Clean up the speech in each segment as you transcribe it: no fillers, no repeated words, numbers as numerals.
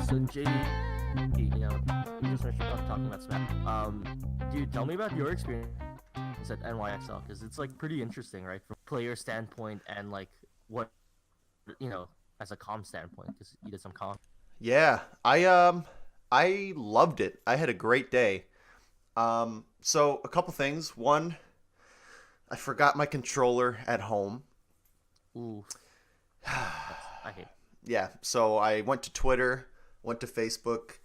So we just finished talking about Smash. Dude, tell me about your experience at NYXL because it's like pretty interesting, right? From a player standpoint and like what as a comm standpoint because you did some comm. Yeah, I loved it. I had a great day. So a couple things. One, I forgot my controller at home. Ooh, I hate. Yeah, so I went to Twitter, went to Facebook.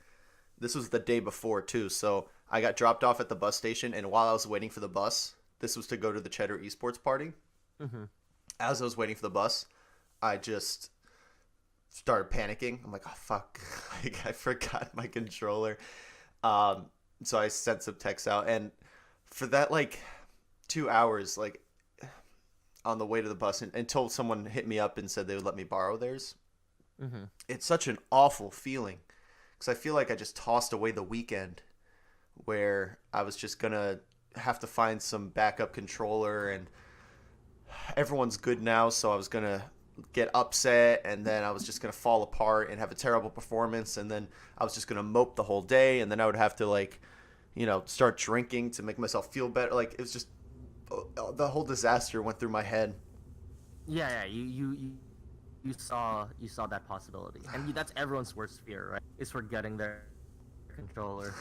This was the day before too, so I got dropped off at the bus station, and while I was waiting for the bus, this was to go to the Cheddar Esports party. Mm-hmm. As I was waiting for the bus, I just started panicking. I'm like, oh fuck, like, I forgot my controller. So I sent some texts out, and for that like 2 hours, like on the way to the bus, until someone hit me up and said they would let me borrow theirs. Mm-hmm. It's such an awful feeling because I feel like I just tossed away the weekend where I was just gonna have to find some backup controller, and everyone's good now, so I was gonna get upset, and then I was just gonna fall apart and have a terrible performance, and then I was just gonna mope the whole day, and then I would have to start drinking to make myself feel better. Like it was just the whole disaster went through my head. Yeah, you saw that possibility, and that's everyone's worst fear, right? Is forgetting their controller.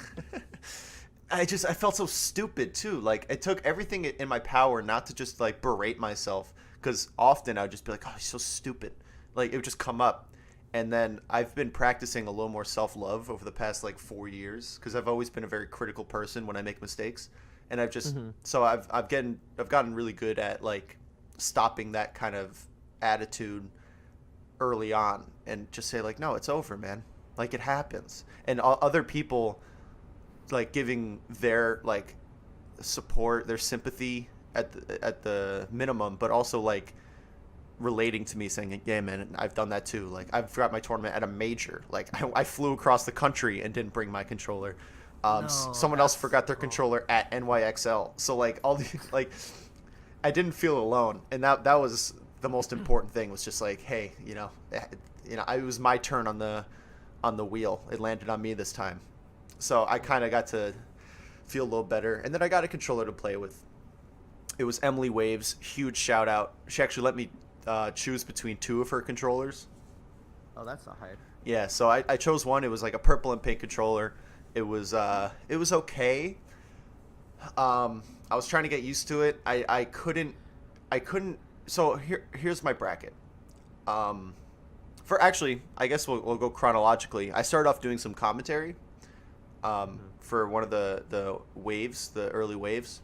I felt so stupid too. Like it took everything in my power not to just like berate myself, because often I would just be like, "Oh, he's so stupid." Like it would just come up, and then I've been practicing a little more self-love over the past like 4 years because I've always been a very critical person when I make mistakes, and I've just so I've gotten really good at like stopping that kind of attitude early on and just say like, no, it's over, man. Like it happens, and other people like giving their like support, their sympathy at the minimum, but also like relating to me, saying, yeah, man, I've done that too. Like I've got my tournament at a major. Like I flew across the country and didn't bring my controller. No, Someone else forgot their controller at NYXL. So like all the like, I didn't feel alone, and that was the most important thing. Was just like, hey, it was my turn on the wheel. It landed on me this time, so I kind of got to feel a little better. And then I got a controller to play with. It was Emily Waves. Huge shout out. She actually let me choose between two of her controllers. Oh, that's not hype. Yeah, so I chose one. It was like a purple and pink controller. It was okay. I was trying to get used to it. I couldn't. So here's my bracket. For actually, I guess we'll go chronologically. I started off doing some commentary. For one of the waves, the early waves.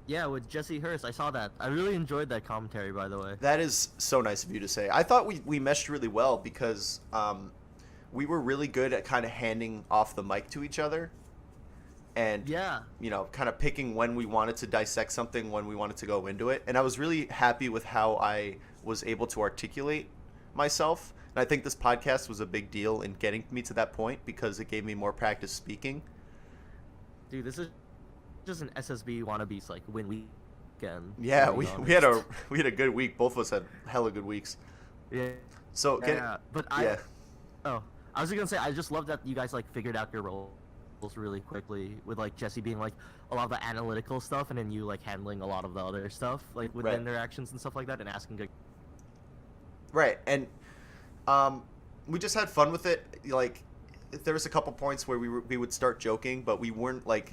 Yeah, with Jesse Hurst, I saw that. I really enjoyed that commentary, by the way. That is so nice of you to say. I thought we meshed really well because we were really good at kind of handing off the mic to each other, and Yeah. kind of picking when we wanted to dissect something, when we wanted to go into it. And I was really happy with how I was able to articulate myself. And I think this podcast was a big deal in getting me to that point because it gave me more practice speaking. Dude, this is just an SSB Wannabes like win weekend. Yeah, to be we had honest. we had a good week. Both of us had hella good weeks. Yeah. So Yeah. But yeah. I was just gonna say I just love that you guys like figured out your roles really quickly with like Jesse being like a lot of the analytical stuff and then you like handling a lot of the other stuff like with Right. the interactions and stuff like that and asking good. Right, and we just had fun with it. Like, there was a couple points where we would start joking, but we weren't like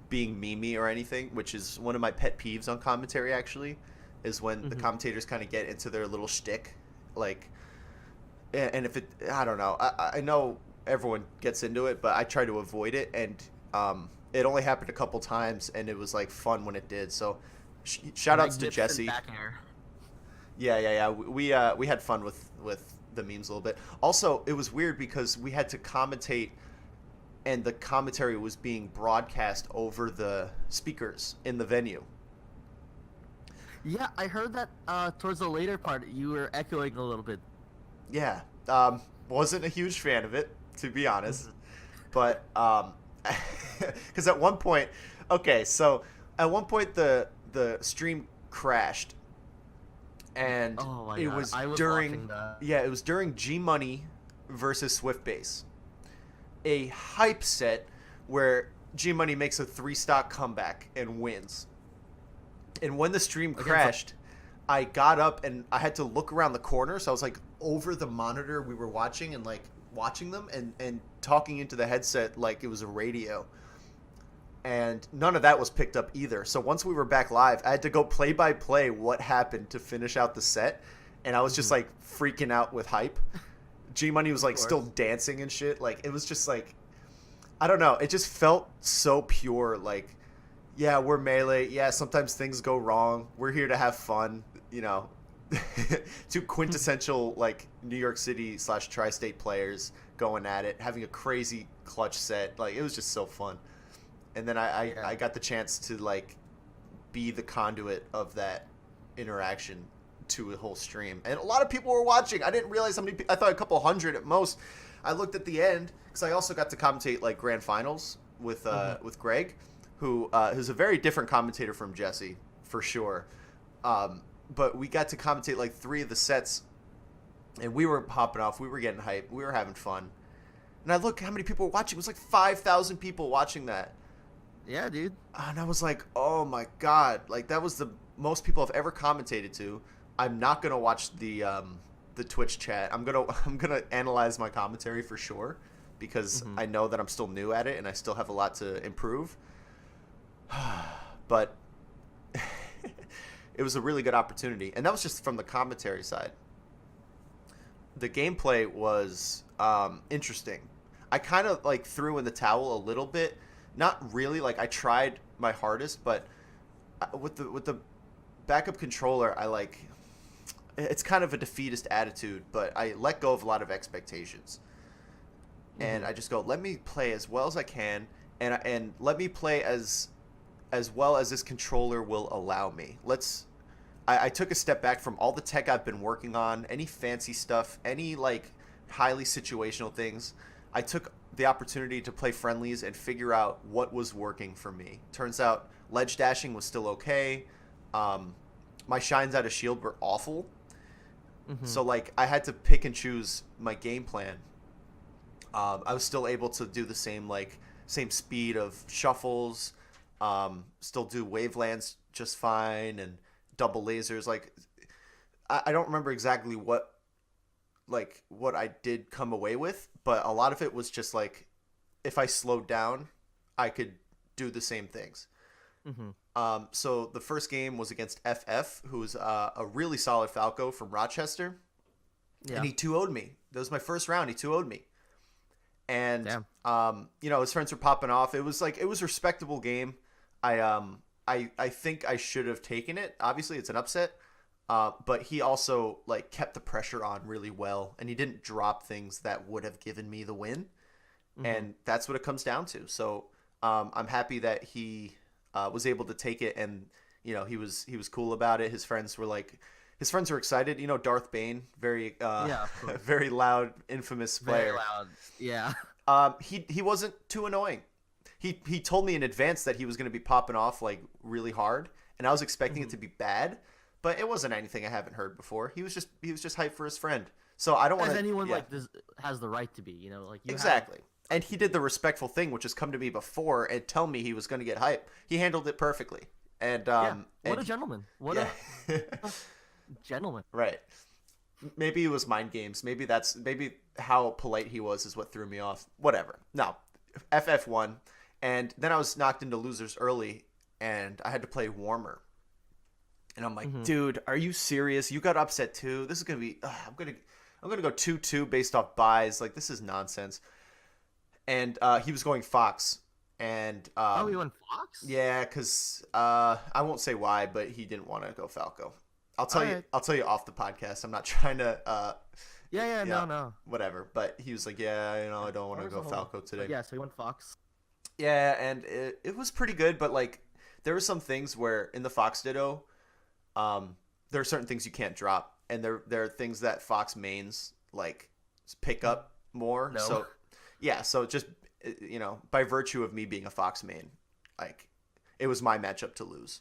being memey or anything, which is one of my pet peeves on commentary. Actually, is when the commentators kind of get into their little shtick, like, and if I don't know, I know everyone gets into it, but I try to avoid it, and it only happened a couple times, and it was like fun when it did. So, shout outs to Jesse. Back air. Yeah. We had fun with the memes a little bit. Also, it was weird because we had to commentate, and the commentary was being broadcast over the speakers in the venue. Yeah, I heard that towards the later part you were echoing a little bit. Yeah, wasn't a huge fan of it, to be honest, but because at one point, the stream crashed. And Oh my it God, was I was during watching that. yeah, it was during G Money versus Swift Base. A hype set where G Money makes a 3-stock comeback and wins. And when the stream crashed, I got up and I had to look around the corner. So I was like over the monitor we were watching and like watching them and talking into the headset like it was a radio. And none of that was picked up either. So once we were back live, I had to go play by play what happened to finish out the set. And I was just like freaking out with hype. G Money was like still dancing and shit. Like it was just like, I don't know. It just felt so pure. Like, yeah, we're Melee. Yeah, sometimes things go wrong. We're here to have fun. You know, two quintessential like New York City / tri-state players going at it, having a crazy clutch set. Like it was just so fun. And then I got the chance to like be the conduit of that interaction to a whole stream, and a lot of people were watching. I didn't realize how many. I thought a couple hundred at most. I looked at the end because I also got to commentate like grand finals with Greg, who's a very different commentator from Jesse for sure. But we got to commentate like 3 of the sets, and we were popping off. We were getting hype. We were having fun. And I look how many people were watching. It was like 5,000 people watching that. Yeah, dude. And I was like, oh my god, like that was the most people I've ever commentated to. I'm not gonna watch the Twitch chat. I'm gonna analyze my commentary for sure because I know that I'm still new at it and I still have a lot to improve. But it was a really good opportunity, and that was just from the commentary side. The gameplay was interesting. I kind of like threw in the towel a little bit. Not really. Like I tried my hardest, but with the backup controller, I like. It's kind of a defeatist attitude, but I let go of a lot of expectations, and I just go, let me play as well as I can, and let me play as well as this controller will allow me. I took a step back from all the tech I've been working on, any fancy stuff, any like highly situational things. I took the opportunity to play friendlies and figure out what was working for me. Turns out ledge dashing was still okay. My shines out of shield were awful. So like I had to pick and choose my game plan. I was still able to do the same speed of shuffles, still do wavelands just fine, and double lasers. Like I don't remember exactly what I did come away with, but a lot of it was just like if I slowed down, I could do the same things. So the first game was against FF, who's a really solid Falco from Rochester, and he 2-0'd me. That was my first round. He 2-0'd me, and you know, his friends were popping off. It was a respectable game. I think I should have taken it. Obviously, it's an upset, but he also like kept the pressure on really well, and he didn't drop things that would have given me the win, and that's what it comes down to. So I'm happy that he was able to take it, and you know he was cool about it. His friends were excited. You know, Darth Bane, very very loud, infamous player. Very loud. Yeah. He wasn't too annoying. He told me in advance that he was going to be popping off like really hard, and I was expecting it to be bad, but it wasn't anything I haven't heard before. He was just hyped for his friend. So I don't want as anyone like this has the right to be, you know, like you exactly. And he did the respectful thing, which is come to me before and tell me he was going to get hype. He handled it perfectly. And what a gentleman. What a gentleman. Right. Maybe it was mind games. Maybe how polite he was is what threw me off. Whatever. No. FF won. And then I was knocked into losers early, and I had to play warmer. And I'm like, dude, are you serious? You got upset too. This is gonna be. I'm gonna go 2-2 based off buys. Like this is nonsense. And he was going Fox, and he went Fox. Yeah, because I won't say why, but he didn't want to go Falco. I'll tell you. I'll tell you off the podcast. I'm not trying to. No. Whatever. But he was like, yeah, you know, I don't want to go Falco today. Yeah, so he went Fox. Yeah, and it was pretty good, but like there were some things where in the Fox Ditto, there are certain things you can't drop, and there are things that Fox mains like pick up more. No. So yeah, so just you know, by virtue of me being a Fox main, like it was my matchup to lose.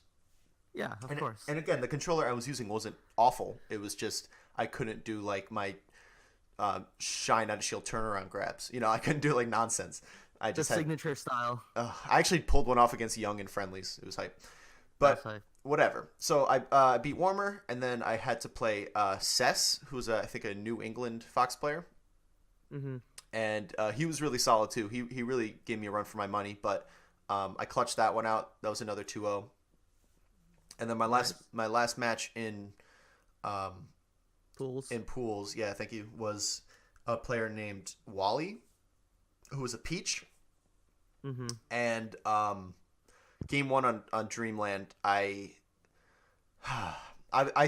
Yeah, of course. And again, the controller I was using wasn't awful. It was just I couldn't do like my shine out of shield turnaround grabs. You know, I couldn't do like nonsense. I The just had. signature style. I actually pulled one off against Young in friendlies. It was hype. But That's like, whatever. So I beat Warmer, and then I had to play Cess, who's I think a New England Fox player. mm-hmm. And he was really solid too. He really gave me a run for my money, but I clutched that one out. That was another 2-0. And then my last match Pools. in pools, yeah, thank you, was a player named Wally, who was a peach. Mm-hmm. And game one on Dreamland, I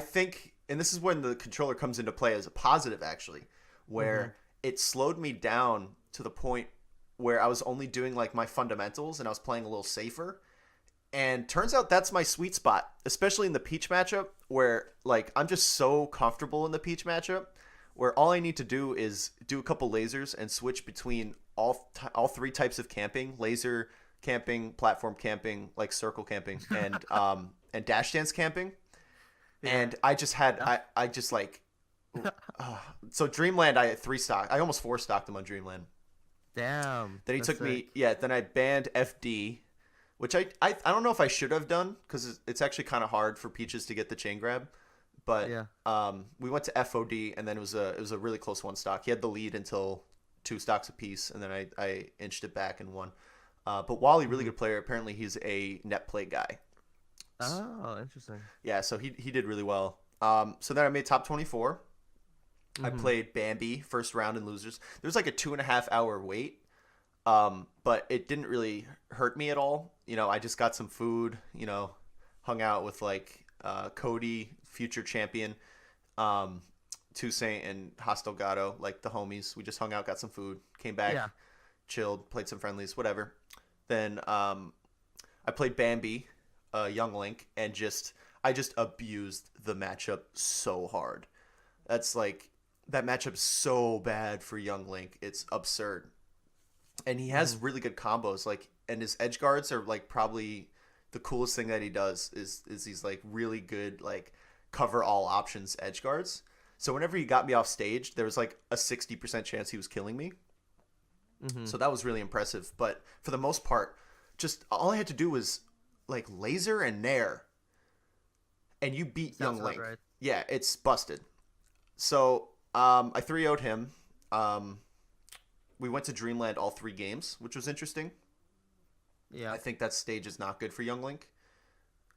think, and this is when the controller comes into play as a positive actually, where it slowed me down to the point where I was only doing like my fundamentals and I was playing a little safer. And turns out that's my sweet spot, especially in the Peach matchup, where like I'm just so comfortable in the Peach matchup, where all I need to do is do a couple lasers and switch between all three types of camping: laser camping, platform camping, like circle camping, and dash dance camping. Yeah. And I just had I just like so Dreamland, I had 3 stock. I almost 4 stocked him on Dreamland. Damn. Then he that's took sick. me, yeah. Then I banned FD, which I don't know if I should have done because it's actually kind of hard for Peaches to get the chain grab. But Yeah. we went to FOD, and then it was a really close 1 stock. He had the lead until 2 stocks apiece, and then I inched it back and won. But Wally, really good player. Apparently, he's a net play guy. Oh, interesting. Yeah, so he did really well. So then I made top 24. I played Bambi first round in losers. There was like a 2.5 hour wait, but it didn't really hurt me at all. You know, I just got some food. You know, hung out with like Cody, future champion, Toussaint, and Hostel Gato, like the homies. We just hung out, got some food, came back, chilled, played some friendlies, whatever. Then I played Bambi, Young Link, and I just abused the matchup so hard. That's like, that matchup's so bad for Young Link. It's absurd. And he has really good combos, like, and his edge guards are like probably the coolest thing that he does is these like really good like cover all options edge guards. So whenever he got me off stage, there was like a 60% chance he was killing me. So that was really impressive. But for the most part, just all I had to do was like laser and nair, and you beat Sounds Young Link. about right. Yeah, it's busted. So I 3-0'd him. We went to Dreamland all 3 games, which was interesting. Yeah. I think that stage is not good for Young Link.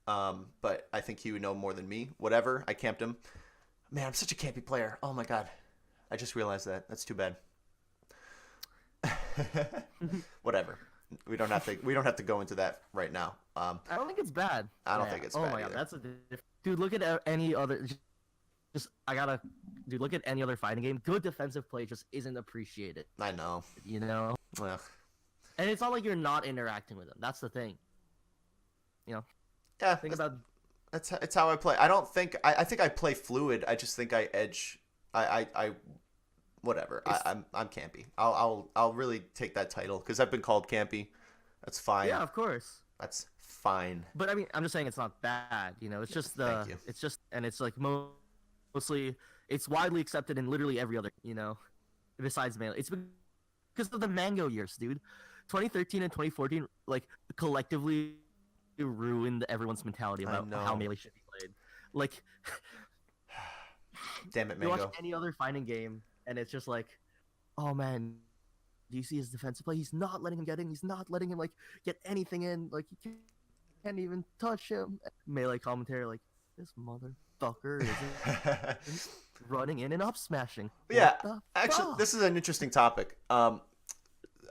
But I think he would know more than me. Whatever. I camped him. Man, I'm such a campy player. Oh my god. I just realized that. That's too bad. Whatever. We don't have to go into that right now. I don't think it's bad. I don't think it's bad Oh my either. god, that's dude. Look at any other. Dude. Look at any other fighting game. Good defensive play just isn't appreciated. I know. You know. Ugh. And it's not like you're not interacting with them. That's the thing. You know. Yeah. Think about. It's how I play. I don't think I think I play fluid. I just think I edge. I whatever. I'm campy. I'll really take that title because I've been called campy. That's fine. Yeah, of course. That's fine. But I mean, I'm just saying it's not bad. You know, it's just Thank you. It's just, and it's like mostly, it's widely accepted in literally every other. You know, besides Melee. It's because of the Mango years, dude. 2013 and 2014, like collectively ruined everyone's mentality about how Melee should be played. Like, damn it, you Mango. watch any other fighting game, and it's just like, oh man, do you see his defensive play? He's not letting him get in. He's not letting him like get anything in. Like he can't even touch him. Melee commentary, like this motherfucker is running in and up smashing. Yeah, What the actually, fuck? this is an interesting topic.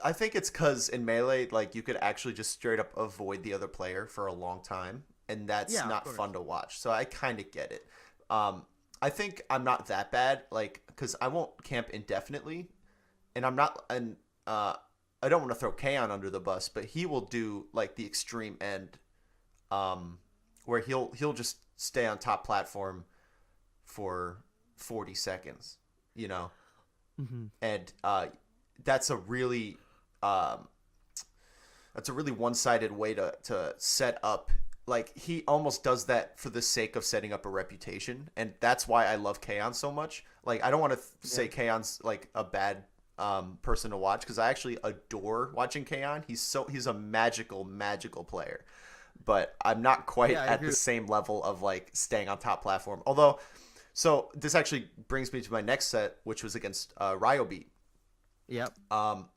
I think it's because in Melee, like, you could actually just straight up avoid the other player for a long time, and that's Yeah, of not course. fun to watch. So I kind of get it. I think I'm not that bad, like, because I won't camp indefinitely, and I'm not, and I don't want to throw Kaon under the bus, but he will do like the extreme end, where he'll just stay on top platform for 40 seconds, you know, and that's a really one-sided way to set up like he almost does that for the sake of setting up a reputation, and that's why I love Kaon so much. Like I don't want to Yeah. say Kaon's like a bad person to watch because I actually adore watching Kaon. He's a magical player, but I'm not quite Yeah, I at the agree. same level of like staying on top platform. Although, so this actually brings me to my next set, which was against Ryobeat. Yep. Um,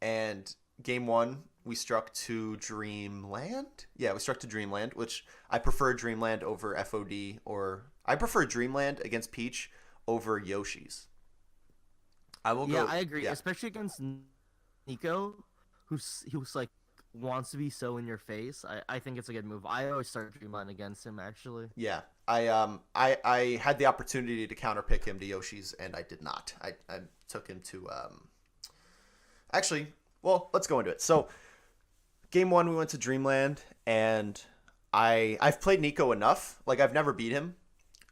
and game one, we struck to Dreamland. Yeah, we struck to Dreamland, which I prefer Dreamland over FOD, or I prefer Dreamland against Peach over Yoshi's. I will Yeah, go. I agree, Yeah, especially against Nico, who's like wants to be so in your face. I think it's a good move. I always start Dreamland against him actually. yeah. I had the opportunity to counterpick him to Yoshi's, and I did not. I took him to actually. Well, let's go into it. So game one, we went to Dreamland, and I've played Nico enough. Like I've never beat him,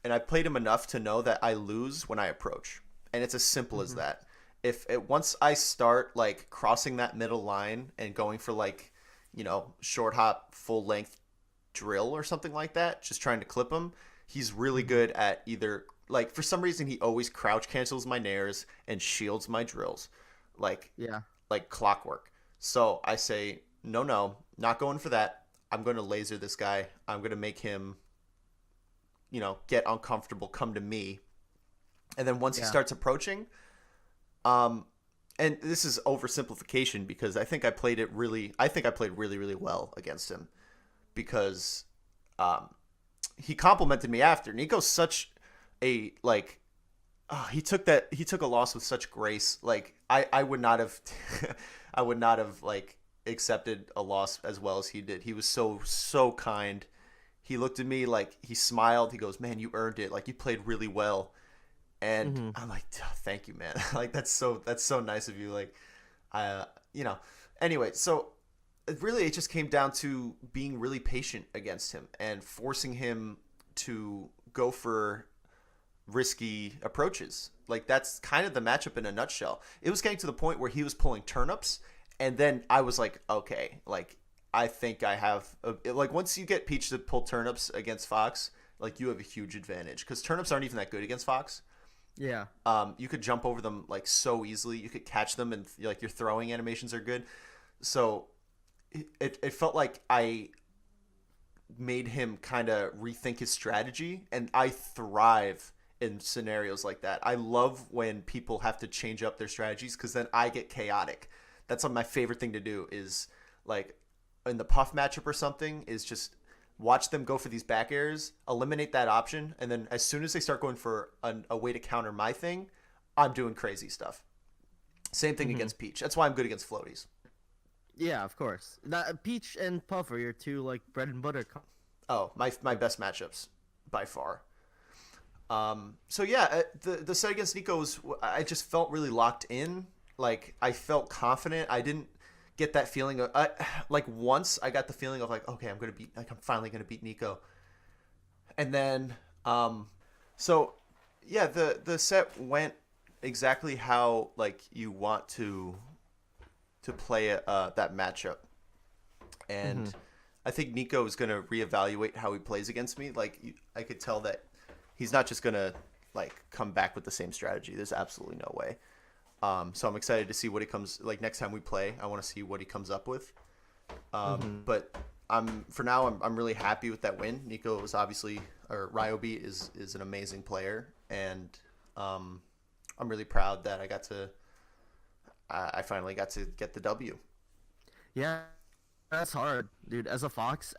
and I've played him enough to know that I lose when I approach, and it's as simple as Hmm. that. If it once I start like crossing that middle line and going for like, short hop full length drill or something like that, just trying to clip him, he's really Hmm. good at either like for some reason he always crouch cancels my nairs and shields my drills. Like Yeah. like clockwork. So I say, no, no, not going for that. I'm going to laser this guy. I'm going to make him, get uncomfortable, come to me. And then once he Yeah. starts approaching, um, and this is oversimplification because I think I played really, really well against him because um, he complimented me after. Nico's such a, like, he took a loss with such grace. Like I would not have I would not have like accepted a loss as well as he did. He was so kind. He looked at me like he smiled. He goes, "Man, you earned it. Like you played really well." And Hmm. I'm like, "Oh, thank you, man. Like that's so nice of you." Like I you know. Anyway, so it just came down to being really patient against him and forcing him to go for risky approaches. Like that's kind of the matchup in a nutshell. It was getting to the point where he was pulling turnips, and then I was like, okay, like I think I have like once you get Peach to pull turnips against Fox, like you have a huge advantage because turnips aren't even that good against Fox. Yeah. You could jump over them like so easily. You could catch them, and like your throwing animations are good. So it felt like I made him kind of rethink his strategy, and I thrive in scenarios like that. I love when people have to change up their strategies because then I get chaotic. That's my favorite thing to do is like in the puff matchup or something is just watch them go for these back airs, eliminate that option, and then as soon as they start going for a way to counter my thing, I'm doing crazy stuff. Same thing Hmm. against Peach. That's why I'm good against floaties. Yeah, of course. That Peach and Puff are your two like bread and butter. Oh, my best matchups by far. So yeah, the set against Nico was I just felt really locked in. Like I felt confident. I didn't get that feeling of like once I got the feeling of like okay, I'm finally gonna beat Nico. And then so yeah, the set went exactly how like you want to play that matchup. Hmm. And I think Nico is going to reevaluate how he plays against me. Like I could tell that he's not just going to like come back with the same strategy. There's absolutely no way. So I'm excited to see what he comes like next time we play. I want to see what he comes up with. Hmm. But I'm really happy with that win. Nico is obviously or Ryobi is an amazing player, and um, I'm really proud that I finally got to get the W. Yeah, that's hard, dude. As a Fox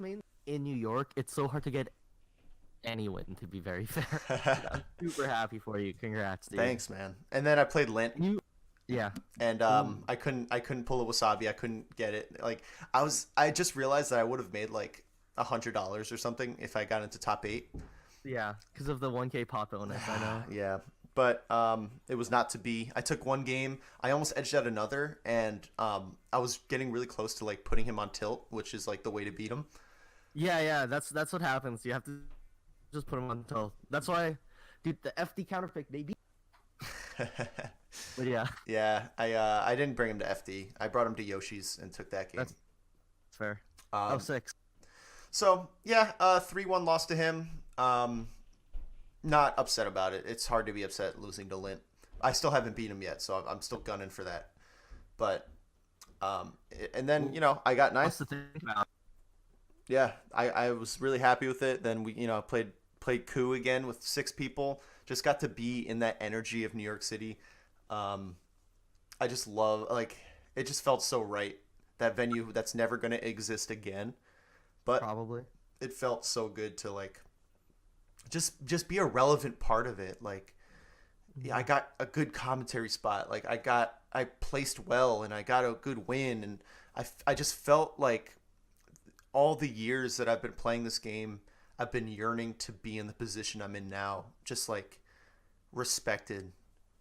main in New York, it's so hard to get any win. To be very fair, dude, I'm super happy for you. Congrats, dude. Thanks, man. And then I played Lint, You, yeah. and Ooh. I couldn't pull a Wassabi. I couldn't get it. Like I just realized that I would have made like $100 or something if I got into top eight. Yeah, because of the 1K pop bonus. I know. Yeah, but it was not to be. I took one game. I almost edged out another, and I was getting really close to like putting him on tilt, which is like the way to beat him. Yeah, yeah. That's what happens. You have to just put him on tilt. That's why, dude. The FD counterpick, maybe. But yeah, Yeah, I didn't bring him to FD. I brought him to Yoshi's and took that game. that's fair. Oh, Um, six. So yeah, 3-1 loss to him. Not upset about it. It's hard to be upset losing to Lint. I still haven't beat him yet, so I'm still gunning for that. But and then I got ninth. What's the thing about? Yeah, I was really happy with it. Then we played coup again with 6 people. Just got to be in that energy of New York City. I just love it. Just felt so right. That venue that's never gonna exist again. But Probably. it felt so good to just be a relevant part of it. Yeah, I got a good commentary spot. I placed well and I got a good win, and I just felt like all the years that I've been playing this game, I've been yearning to be in the position I'm in now, just respected.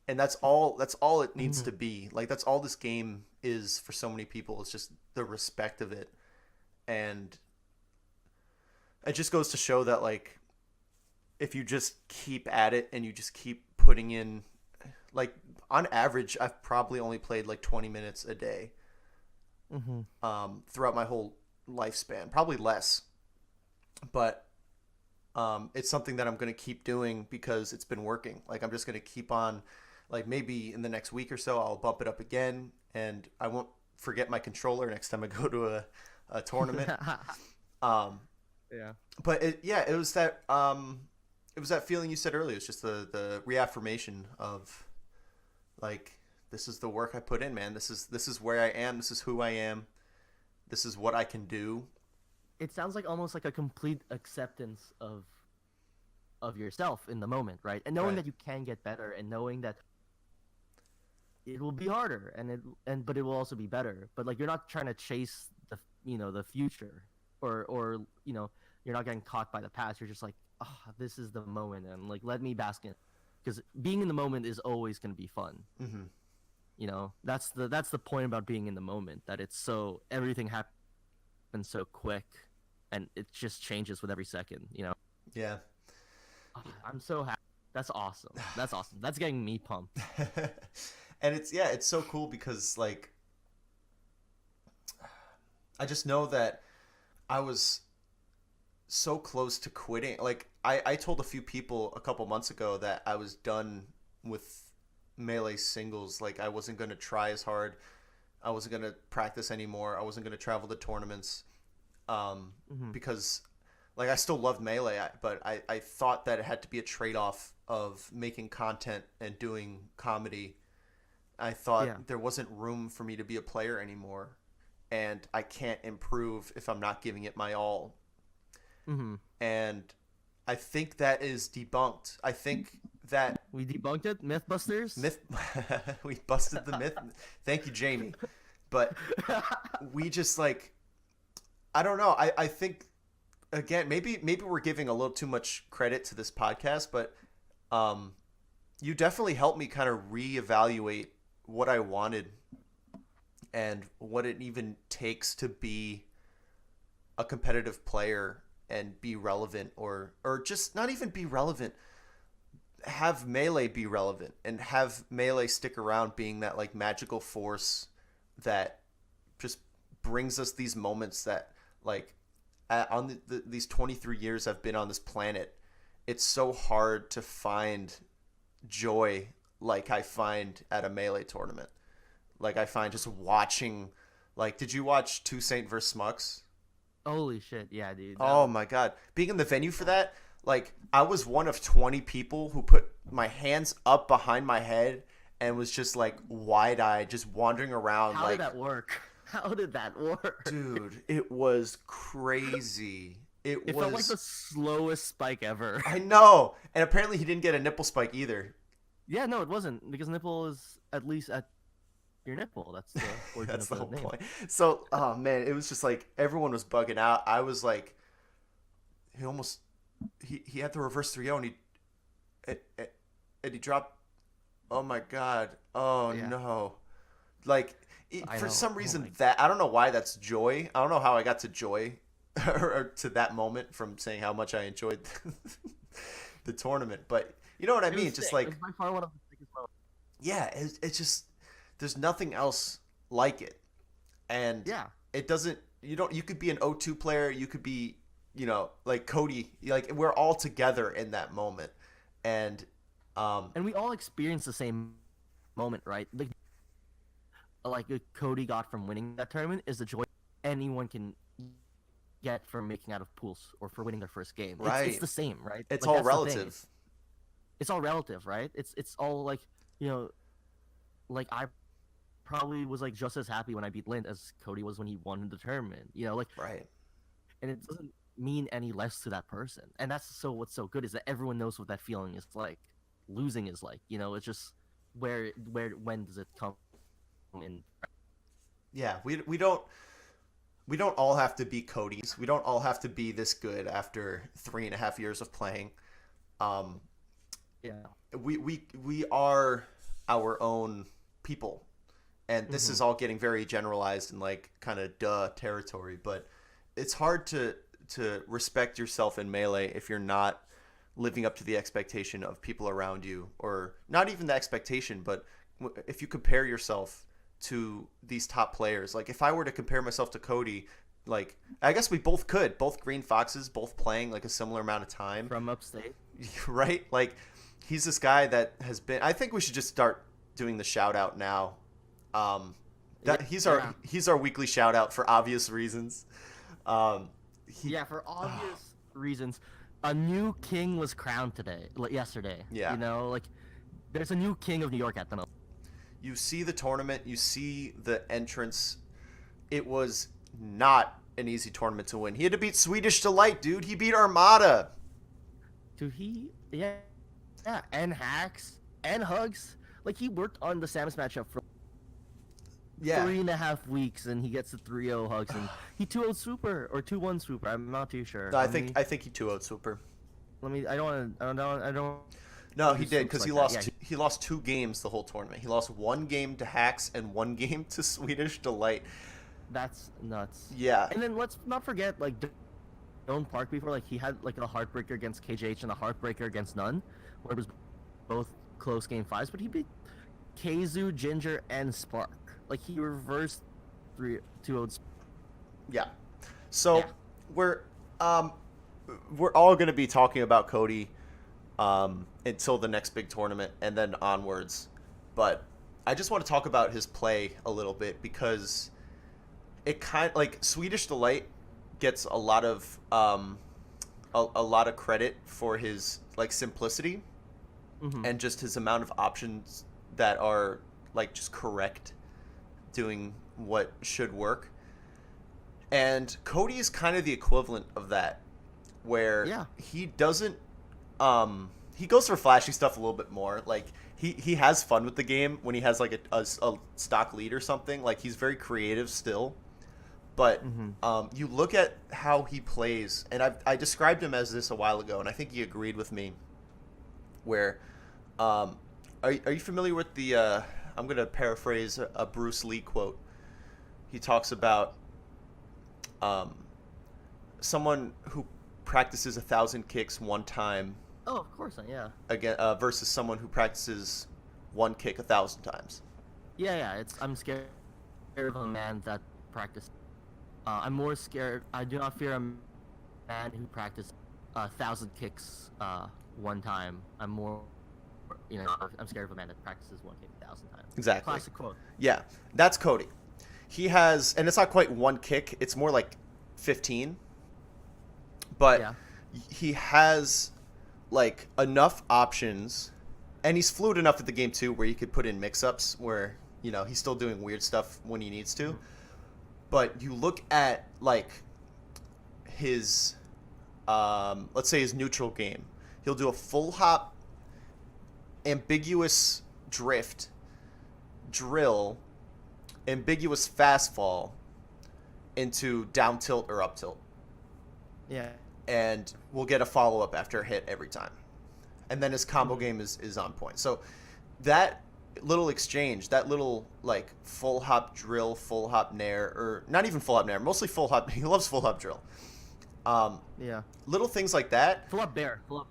And that's all it needs to be. That's all this game is for so many people. It's just the respect of it. And it just goes to show that if you just keep at it and you just keep putting in, on average, I've probably only played 20 minutes a day throughout my whole lifespan, probably less. But it's something that I'm going to keep doing because it's been working. I'm just going to keep on, maybe in the next week or so, I'll bump it up again, and I won't forget my controller next time I go to a tournament. Yeah. But it was that feeling you said earlier. It's just the reaffirmation of this is the work I put in, man. This is where I am. This is who I am. This is what I can do. It sounds almost like a complete acceptance of yourself in the moment, right? And knowing Right. that you can get better, and knowing that it will be harder, but it will also be better. But you're not trying to chase the future, or you're not getting caught by the past. You're just this is the moment, and let me bask in, because being in the moment is always going to be fun. Mm-hmm. That's the point about being in the moment, that everything happens so quick, and it just changes with every second. Yeah. I'm so happy. That's awesome. That's awesome. That's getting me pumped. And it's so cool because I just know that I was so close to quitting. I told a few people a couple months ago that I was done with Melee singles. I wasn't going to try as hard. I wasn't going to practice anymore. I wasn't going to travel to tournaments because I still loved Melee, but I thought that it had to be a trade-off of making content and doing comedy. I thought there wasn't room for me to be a player anymore, and I can't improve if I'm not giving it my all. And I think that is debunked. I think that we debunked it, Mythbusters. We busted the myth. Thank you, Jamie. But we just I don't know. I think again, maybe we're giving a little too much credit to this podcast, but you definitely helped me kind of reevaluate what I wanted and what it even takes to be a competitive player and be relevant, or just not even be relevant, have Melee be relevant and have Melee stick around, being that magical force that just brings us these moments that on these 23 years I've been on this planet, it's so hard to find joy like I find at a Melee tournament. I find just watching, did you watch Toussaint vs. Smux? Holy shit, yeah, dude. Oh my god. Being in the venue for that, I was one of 20 people who put my hands up behind my head and was just wide-eyed, just wandering around. How did that work? How did that work? Dude, it was crazy. It felt like the slowest spike ever. I know. And apparently he didn't get a nipple spike either. Yeah, no, it wasn't, because nipple is at least at your nipple. That's the origin That's of the the whole name. point. So, oh man, it was just everyone was bugging out. I was he had the reverse 3-0 and he dropped. Oh my god. Oh Yeah. no. I For know. some Oh reason my- that I don't know why that's joy. I don't know how I got to joy or to that moment from saying how much I enjoyed the tournament, but you know what I It was mean? Just sick. It was by far one of the sickest moments. yeah, it's just there's nothing else like it, and Yeah. it doesn't. You could be an O2 player, you could be like Cody, like we're all together in that moment, and And we all experience the same moment, right? Like Cody got from winning that tournament is the joy anyone can get from making out of pools or for winning their first game. right, It's the same, right? it's Like all that's the thing. relative. It's all relative, right? It's all like you know, like I probably was like just as happy when I beat Lint as Cody was when he won the tournament. Like, Right. and it doesn't mean any less to that person. And that's what's so good is that everyone knows what that feeling is like. Losing is like, it's just when does it come in? Yeah, we don't all have to be Cody's. We don't all have to be this good after 3.5 years of playing. Um, Yeah. we are our own people, and this is all getting very generalized and like kind of territory. But it's hard to respect yourself in Melee if you're not living up to the expectation of people around you, or not even the expectation, but if you compare yourself to these top players. Like if I were to compare myself to Cody, like I guess we both could, both Green Foxes, both playing like a similar amount of time. From upstate. Right? Like he's this guy that has been, I think we should just start doing the shout out now. He's our weekly shout out for obvious reasons. For obvious reasons. A new king was crowned yesterday. Yeah. Like there's a new king of New York at the moment. You see the tournament, you see the entrance. It was not an easy tournament to win. He had to beat Swedish Delight, dude. He beat Armada. Dude, and hacks and hugs. Like he worked on the Samus matchup for 3.5 weeks, and he gets the 3-0 hugs, and he 2-0 Super or 2-1 Super. I'm not too sure. No, I think he 2-0 Super. I don't. No, he did because he lost 2 games the whole tournament. He lost 1 game to Hacks and 1 game to Swedish Delight. That's nuts. Yeah. And then let's not forget like Don't Park before, like he had like a heartbreaker against KJH and a heartbreaker against None, where it was both close game 5s, but he beat Keizu, Ginger, and Spark. Like he reversed 2-0. Yeah. So we're all going to be talking about Cody until the next big tournament and then onwards. But I just want to talk about his play a little bit because it kind of like Swedish Delight gets a lot of credit for his like simplicity and just his amount of options that are like just correct, doing what should work. And Cody is kind of the equivalent of that, where he doesn't he goes for flashy stuff a little bit more. Like he has fun with the game when he has like a stock lead or something. Like he's very creative still. But you look at how he plays, and I described him as this a while ago, and I think he agreed with me. Where, are you familiar with the? I'm gonna paraphrase a Bruce Lee quote. He talks about someone who practices 1,000 kicks one time. Oh, of course, yeah. Again, versus someone who practices one kick 1,000 times. Yeah. I'm scared of a man that practices. I'm more scared. I do not fear a man who practices 1,000 kicks one time. I'm more, I'm scared of a man that practices one kick 1,000 times. Exactly. Classic quote. Yeah, that's Cody. He has, and it's not quite one kick. It's more like 15. But he has like enough options, and he's fluid enough at the game too, where you could put in mix-ups where he's still doing weird stuff when he needs to. But you look at like his, let's say his neutral game. He'll do a full hop, ambiguous drift, drill, ambiguous fast fall into down tilt or up tilt. Yeah. And we'll get a follow-up after a hit every time. And then his combo game is on point. So that little exchange, that little like full hop drill, full hop nair, or not even full hop nair, mostly full hop. He loves full hop drill. Little things like that. Full up barrel,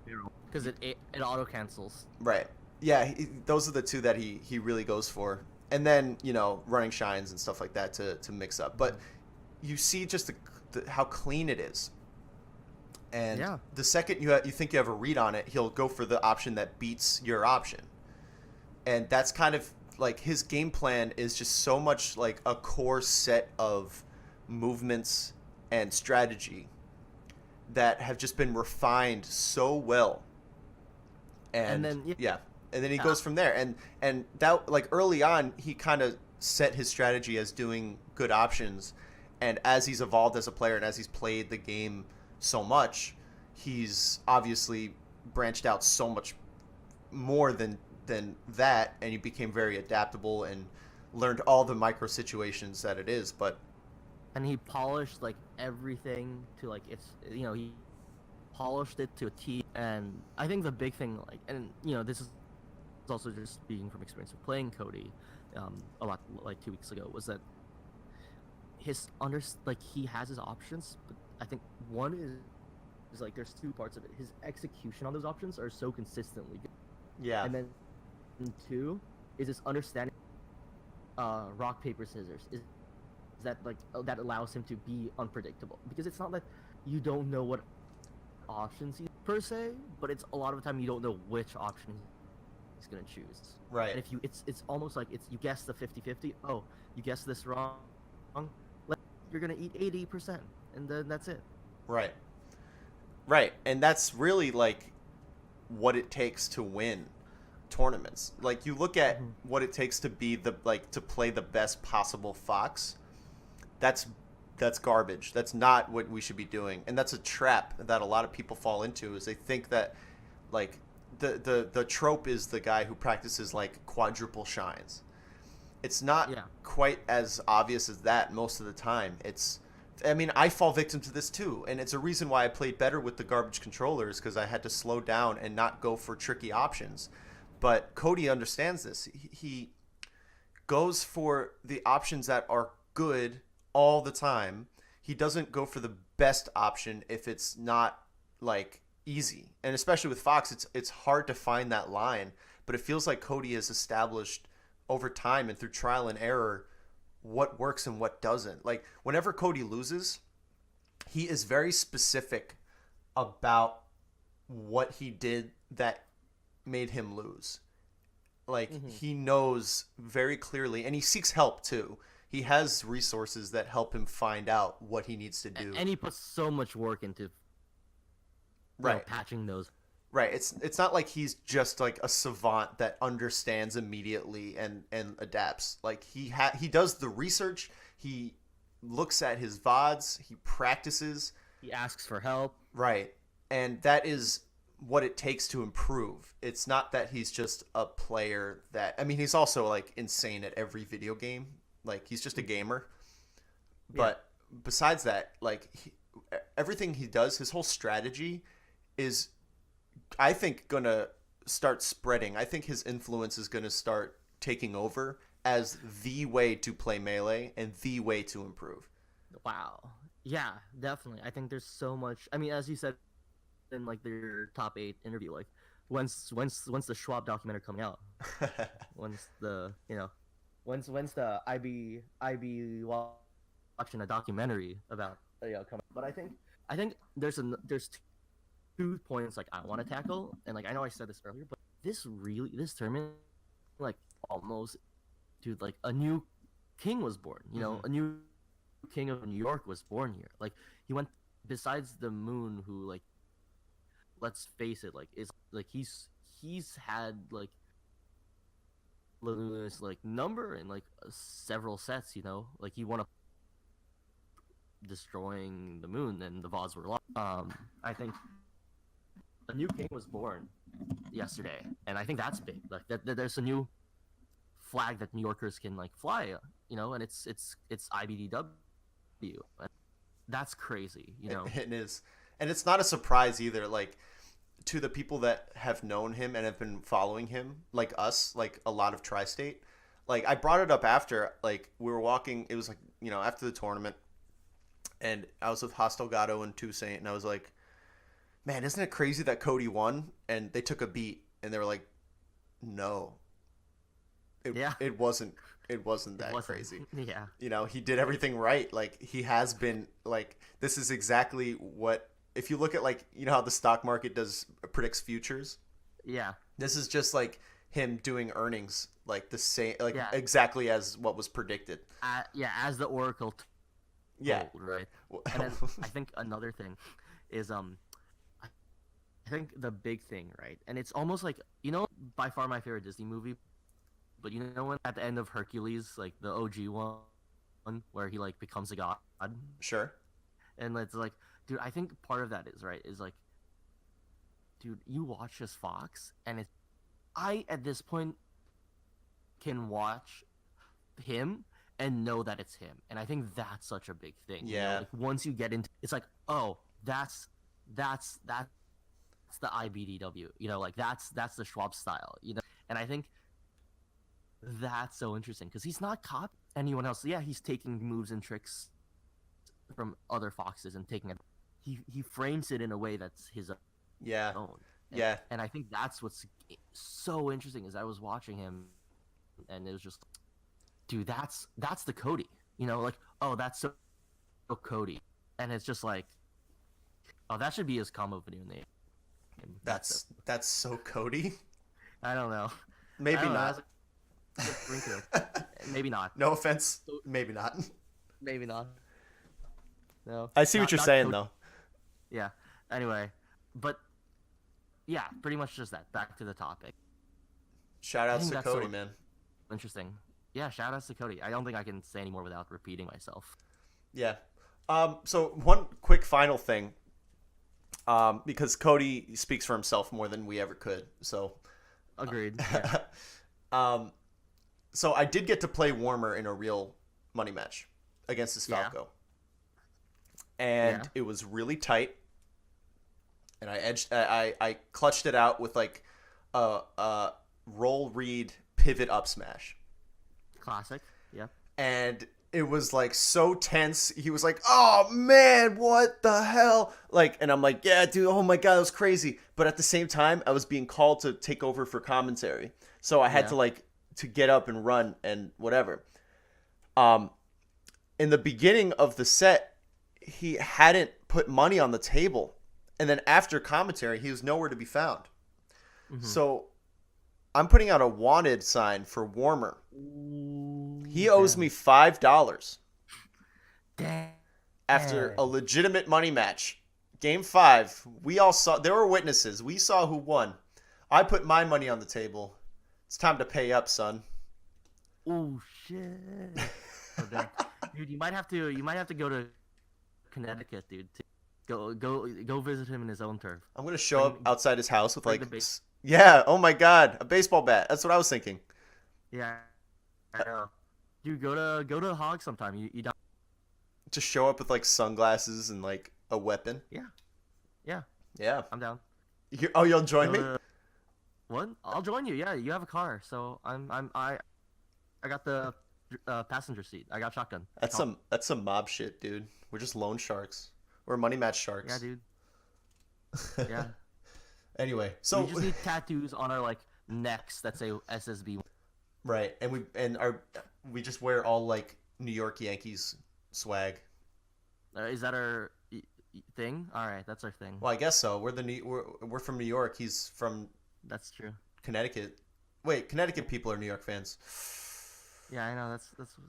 because it auto cancels. Right. Yeah, those are the two that he really goes for. And then running shines and stuff like that to mix up. But you see just how clean it is. And Yeah. the second you think you have a read on it, he'll go for the option that beats your option. And that's kind of like his game plan is just so much like a core set of movements and strategy that have just been refined so well. And And then yeah, and then he yeah, goes from there. And that, like, early on he kind of set his strategy as doing good options, and as he's evolved as a player and as he's played the game so much, he's obviously branched out so much more than that, and he became very adaptable and learned all the micro situations that it is. But and he polished like everything to like he polished it to a T. And I think the big thing, like, and this is also just speaking from experience of playing Cody, a lot like 2 weeks ago, was that like he has his options, but I think one is like there's two parts of it. His execution on those options are so consistently good, yeah, and then two is his understanding rock paper scissors is that like that allows him to be unpredictable, because it's not that you don't know what options he per se, but it's a lot of the time you don't know which option he's gonna choose. right, And if you it's almost like you guess the 50-50. Oh, you guess this wrong, you're gonna eat 80%, and then that's it. right, right. And that's really like what it takes to win tournaments. Like, you look at Mhm. what it takes to be the like to play the best possible fox. That's garbage. That's not what we should be doing. And that's a trap that a lot of people fall into, is they think that like the trope is the guy who practices like quadruple shines. It's not Yeah. quite as obvious as that most of the time. I mean, I fall victim to this too, and it's a reason why I played better with the garbage controllers, because I had to slow down and not go for tricky options. But Cody understands this. He goes for the options that are good all the time. He doesn't go for the best option if it's not like easy. And especially with Fox, it's hard to find that line, but it feels like Cody has established over time and through trial and error what works and what doesn't. Like, whenever Cody loses, he is very specific about what he did that made him lose. Like, he knows very clearly, and he seeks help too. He has resources that help him find out what he needs to do. And he puts so much work into Right. patching those. Right. It's not like he's just like a savant that understands immediately and adapts. Like, he does the research, he looks at his VODs, he practices. He asks for help. Right. And that is what it takes to improve. It's not that he's just a player that, I mean, he's also like insane at every video game. Like, he's just a gamer. But besides that, like, everything he does, his whole strategy is, I think, gonna start spreading. I think his influence is gonna start taking over as the way to play Melee and the way to improve. Wow. Yeah, definitely. I think there's so much. I mean, as you said in like their top 8 interview, like when's the Schwab documentary coming out? When's the when's the IB watching a documentary about coming? But I think there's 2 points like I want to tackle, and like I know I said this earlier, but this tournament, like, almost, dude, like a new king was born. A new king of New York was born here. Like, he went, besides the Moon, who, like, let's face it, like, is like he's had like this like number in like several sets. Like, he won a destroying the Moon, and the VODs were lost. I think a new king was born yesterday, and I think that's big. Like, that there's a new flag that New Yorkers can like fly, and it's IBDW. That's crazy, It is. And it's not a surprise either, like, to the people that have known him and have been following him, like us, like a lot of Tri-State. Like, I brought it up after, like, we were walking, it was like, after the tournament, and I was with Hostel Gato and Toussaint, and I was like, man, isn't it crazy that Cody won? And they took a beat, and they were like, no. It wasn't that crazy. Yeah. He did everything right. Like, he has been, like, this is exactly what if you look at like how the stock market predicts futures, Yeah. this is just like him doing earnings like the same, like Yeah. exactly as what was predicted. Yeah, as the Oracle Yeah. told, right? And then I think another thing is I think the big thing, right? And it's almost like, by far my favorite Disney movie, but when at the end of Hercules, like the OG one where he like becomes a god, Sure. and it's like, dude, I think part of that is like, dude, you watch this Fox, and I at this point can watch him and know that it's him, and I think that's such a big thing. Yeah. Like once you get into, it's like, oh, that's the IBDW, like that's the Schwab style, and I think that's so interesting because he's not copying anyone else. Yeah, he's taking moves and tricks from other Foxes and taking it. He frames it in a way that's his Yeah. own. Yeah. And I think that's what's so interesting is I was watching him, and it was just, dude, that's the Cody. Like, oh, that's so Cody, and it's just like, oh, that should be his combo video name. That's so Cody. I don't know. Maybe I don't know, not. Maybe not. No offense. Maybe not. Maybe not. No. I see what you're saying, Cody. though. Yeah. Anyway, but yeah, pretty much just that. Back to the topic. Shout outs to that's Cody, so man. Interesting. Yeah, shout outs to Cody. I don't think I can say any more without repeating myself. Yeah. So one quick final thing. Because Cody speaks for himself more than we ever could. So. Agreed. Yeah. So I did get to play Warmer in a real money match against this Falco. And it was really tight. And I clutched it out with like a roll read pivot up smash. Classic. Yeah. And it was like so tense. He was like, "Oh man, what the hell?" Like, and I'm like, "Yeah, dude, oh my god, that was crazy." But at the same time, I was being called to take over for commentary. So I had to get up and run and whatever. In the beginning of the set, he hadn't put money on the table. And then after commentary, he was nowhere to be found. Mm-hmm. So I'm putting out a wanted sign for Warmer. He owes me $5. Damn. After a legitimate money match. Game 5, we all saw, there were witnesses. We saw who won. I put my money on the table. It's time to pay up, son. Oh shit. Dude, you might have to go to Connecticut, dude. Go visit him in his own turf. I'm gonna show up outside his house with like, yeah. Oh my god, a baseball bat. That's what I was thinking. Yeah, I know. Dude, go to Hog sometime. You don't just show up with like sunglasses and like a weapon. Yeah. I'm down. You'll join me? What? I'll join you. Yeah, you have a car, so I got the passenger seat. I got shotgun. That's some mob shit, dude. We're just loan sharks. We're money match sharks. Yeah, dude. Yeah. Anyway, so we just need tattoos on our like necks that say SSB. Right, and we just wear all like New York Yankees swag. Is that our thing? All right, that's our thing. Well, I guess so. We're from New York. He's from. That's true. Connecticut. Wait, Connecticut people are New York fans. Yeah, I know.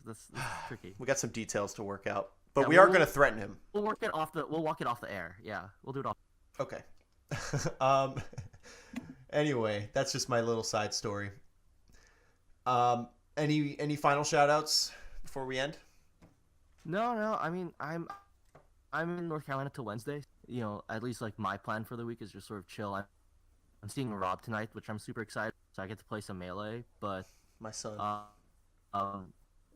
That's tricky. We got some details to work out, but we are going to threaten him. We'll walk it off the air. Yeah, we'll do it off. Okay. Anyway, that's just my little side story. Any final shout outs before we end? No. I mean, I'm in North Carolina till Wednesday. At least like my plan for the week is just sort of chill. I'm seeing Rob tonight, which I'm super excited. So I get to play some Melee, but my son.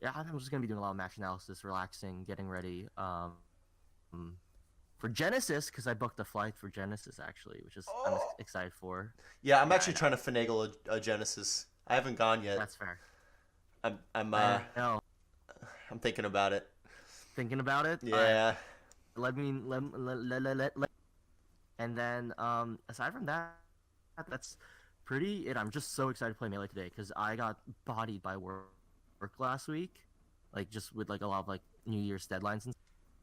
Yeah, I'm just gonna be doing a lot of match analysis, relaxing, getting ready. For Genesis, because I booked a flight for Genesis actually, which is I'm excited for. Yeah, I'm actually trying to finagle a Genesis. I haven't gone yet. That's fair. I'm thinking about it. Thinking about it? Yeah. Let. And then aside from that, that's pretty it. I'm just so excited to play Melee today because I got bodied by work last week, like just with like a lot of like New Year's deadlines and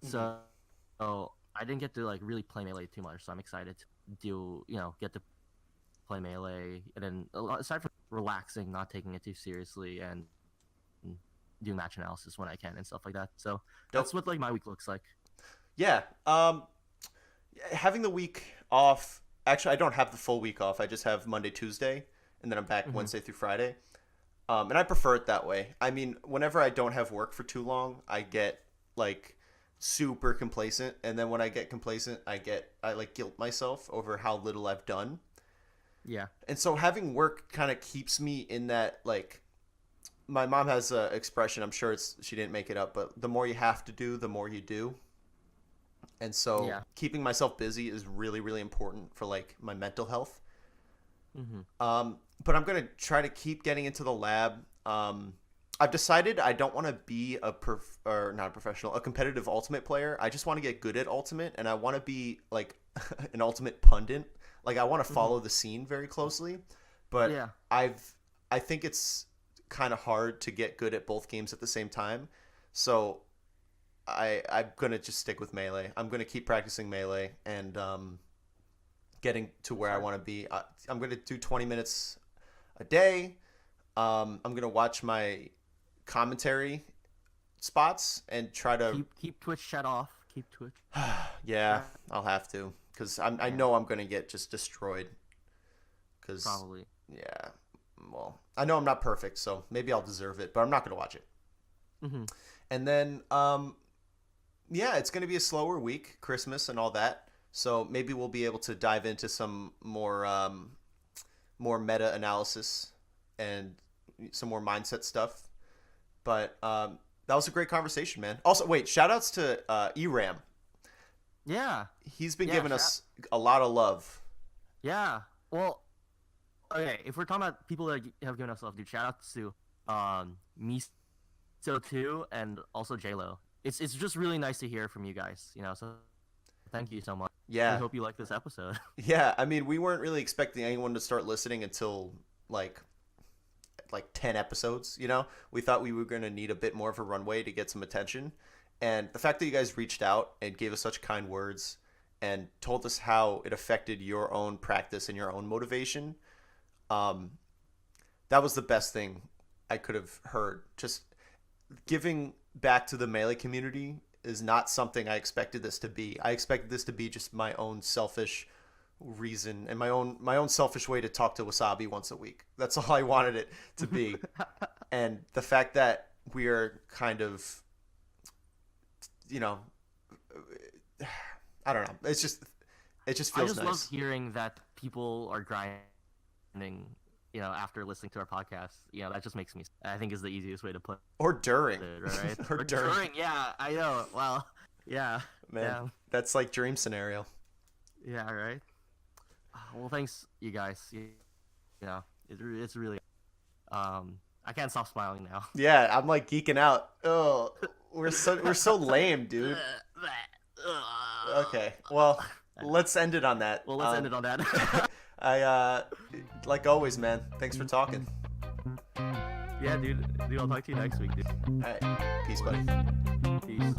so I didn't get to like really play Melee too much, so I'm excited to get to play Melee, and then aside from relaxing, not taking it too seriously, and do match analysis when I can and stuff like that. So that's what like my week looks like. Yeah. Having the week off. Actually, I don't have the full week off. I just have Monday, Tuesday, and then I'm back Wednesday through Friday. And I prefer it that way. I mean, whenever I don't have work for too long, I get like super complacent, and then when I get complacent, I like guilt myself over how little I've done. Yeah. And so having work kind of keeps me in that, like, my mom has an expression, I'm sure she didn't make it up, but the more you have to do, the more you do. And so keeping myself busy is really, really important for like my mental health. But I'm going to try to keep getting into the lab. I've decided I don't want to be not a professional, a competitive Ultimate player. I just want to get good at Ultimate, and I want to be like an Ultimate pundit. Like, I want to follow the scene very closely, but I think it's kind of hard to get good at both games at the same time. So I'm going to just stick with Melee. I'm going to keep practicing Melee and getting to where I want to be. I'm going to do 20 minutes a day. I'm going to watch my commentary spots and try to keep Twitch chat off. Keep Twitch. Yeah, I'll have to, because I know I'm going to get just destroyed. Probably. Yeah. Well, I know I'm not perfect, so maybe I'll deserve it, but I'm not going to watch it. And then, it's going to be a slower week, Christmas and all that. So maybe we'll be able to dive into some more meta analysis and some more mindset stuff. But that was a great conversation, man. Also, wait, shout outs to ERAM. Yeah. He's been giving us a lot of love. Yeah. Well, okay, if we're talking about people that have given us love, dude, shout outs to Miso too, and also JLo. It's just really nice to hear from you guys, so thank you so much. Yeah. I hope you like this episode. Yeah, I mean, we weren't really expecting anyone to start listening until like 10 episodes, We thought we were going to need a bit more of a runway to get some attention. And the fact that you guys reached out and gave us such kind words and told us how it affected your own practice and your own motivation, that was the best thing I could have heard. Just giving back to the Melee community is not something I expected this to be. I expected this to be just my own selfish reason and my own selfish way to talk to Wassabi once a week. That's all I wanted it to be. And the fact that we are kind of, I don't know. It just feels nice. I just love hearing that people are grinding, after listening to our podcast. That just makes me, I think, is the easiest way to put or during it, right? or during. Yeah, I know. Well, yeah, man, that's like dream scenario. Yeah, right. Well, thanks, you guys. It's really, I can't stop smiling now. Yeah, I'm like geeking out. Oh, we're so lame, dude. Okay, well, let's end it on that. Well, let's end it on that. I like always, man. Thanks for talking. Yeah, dude. I'll talk to you next week, dude. All right, peace, buddy. Peace.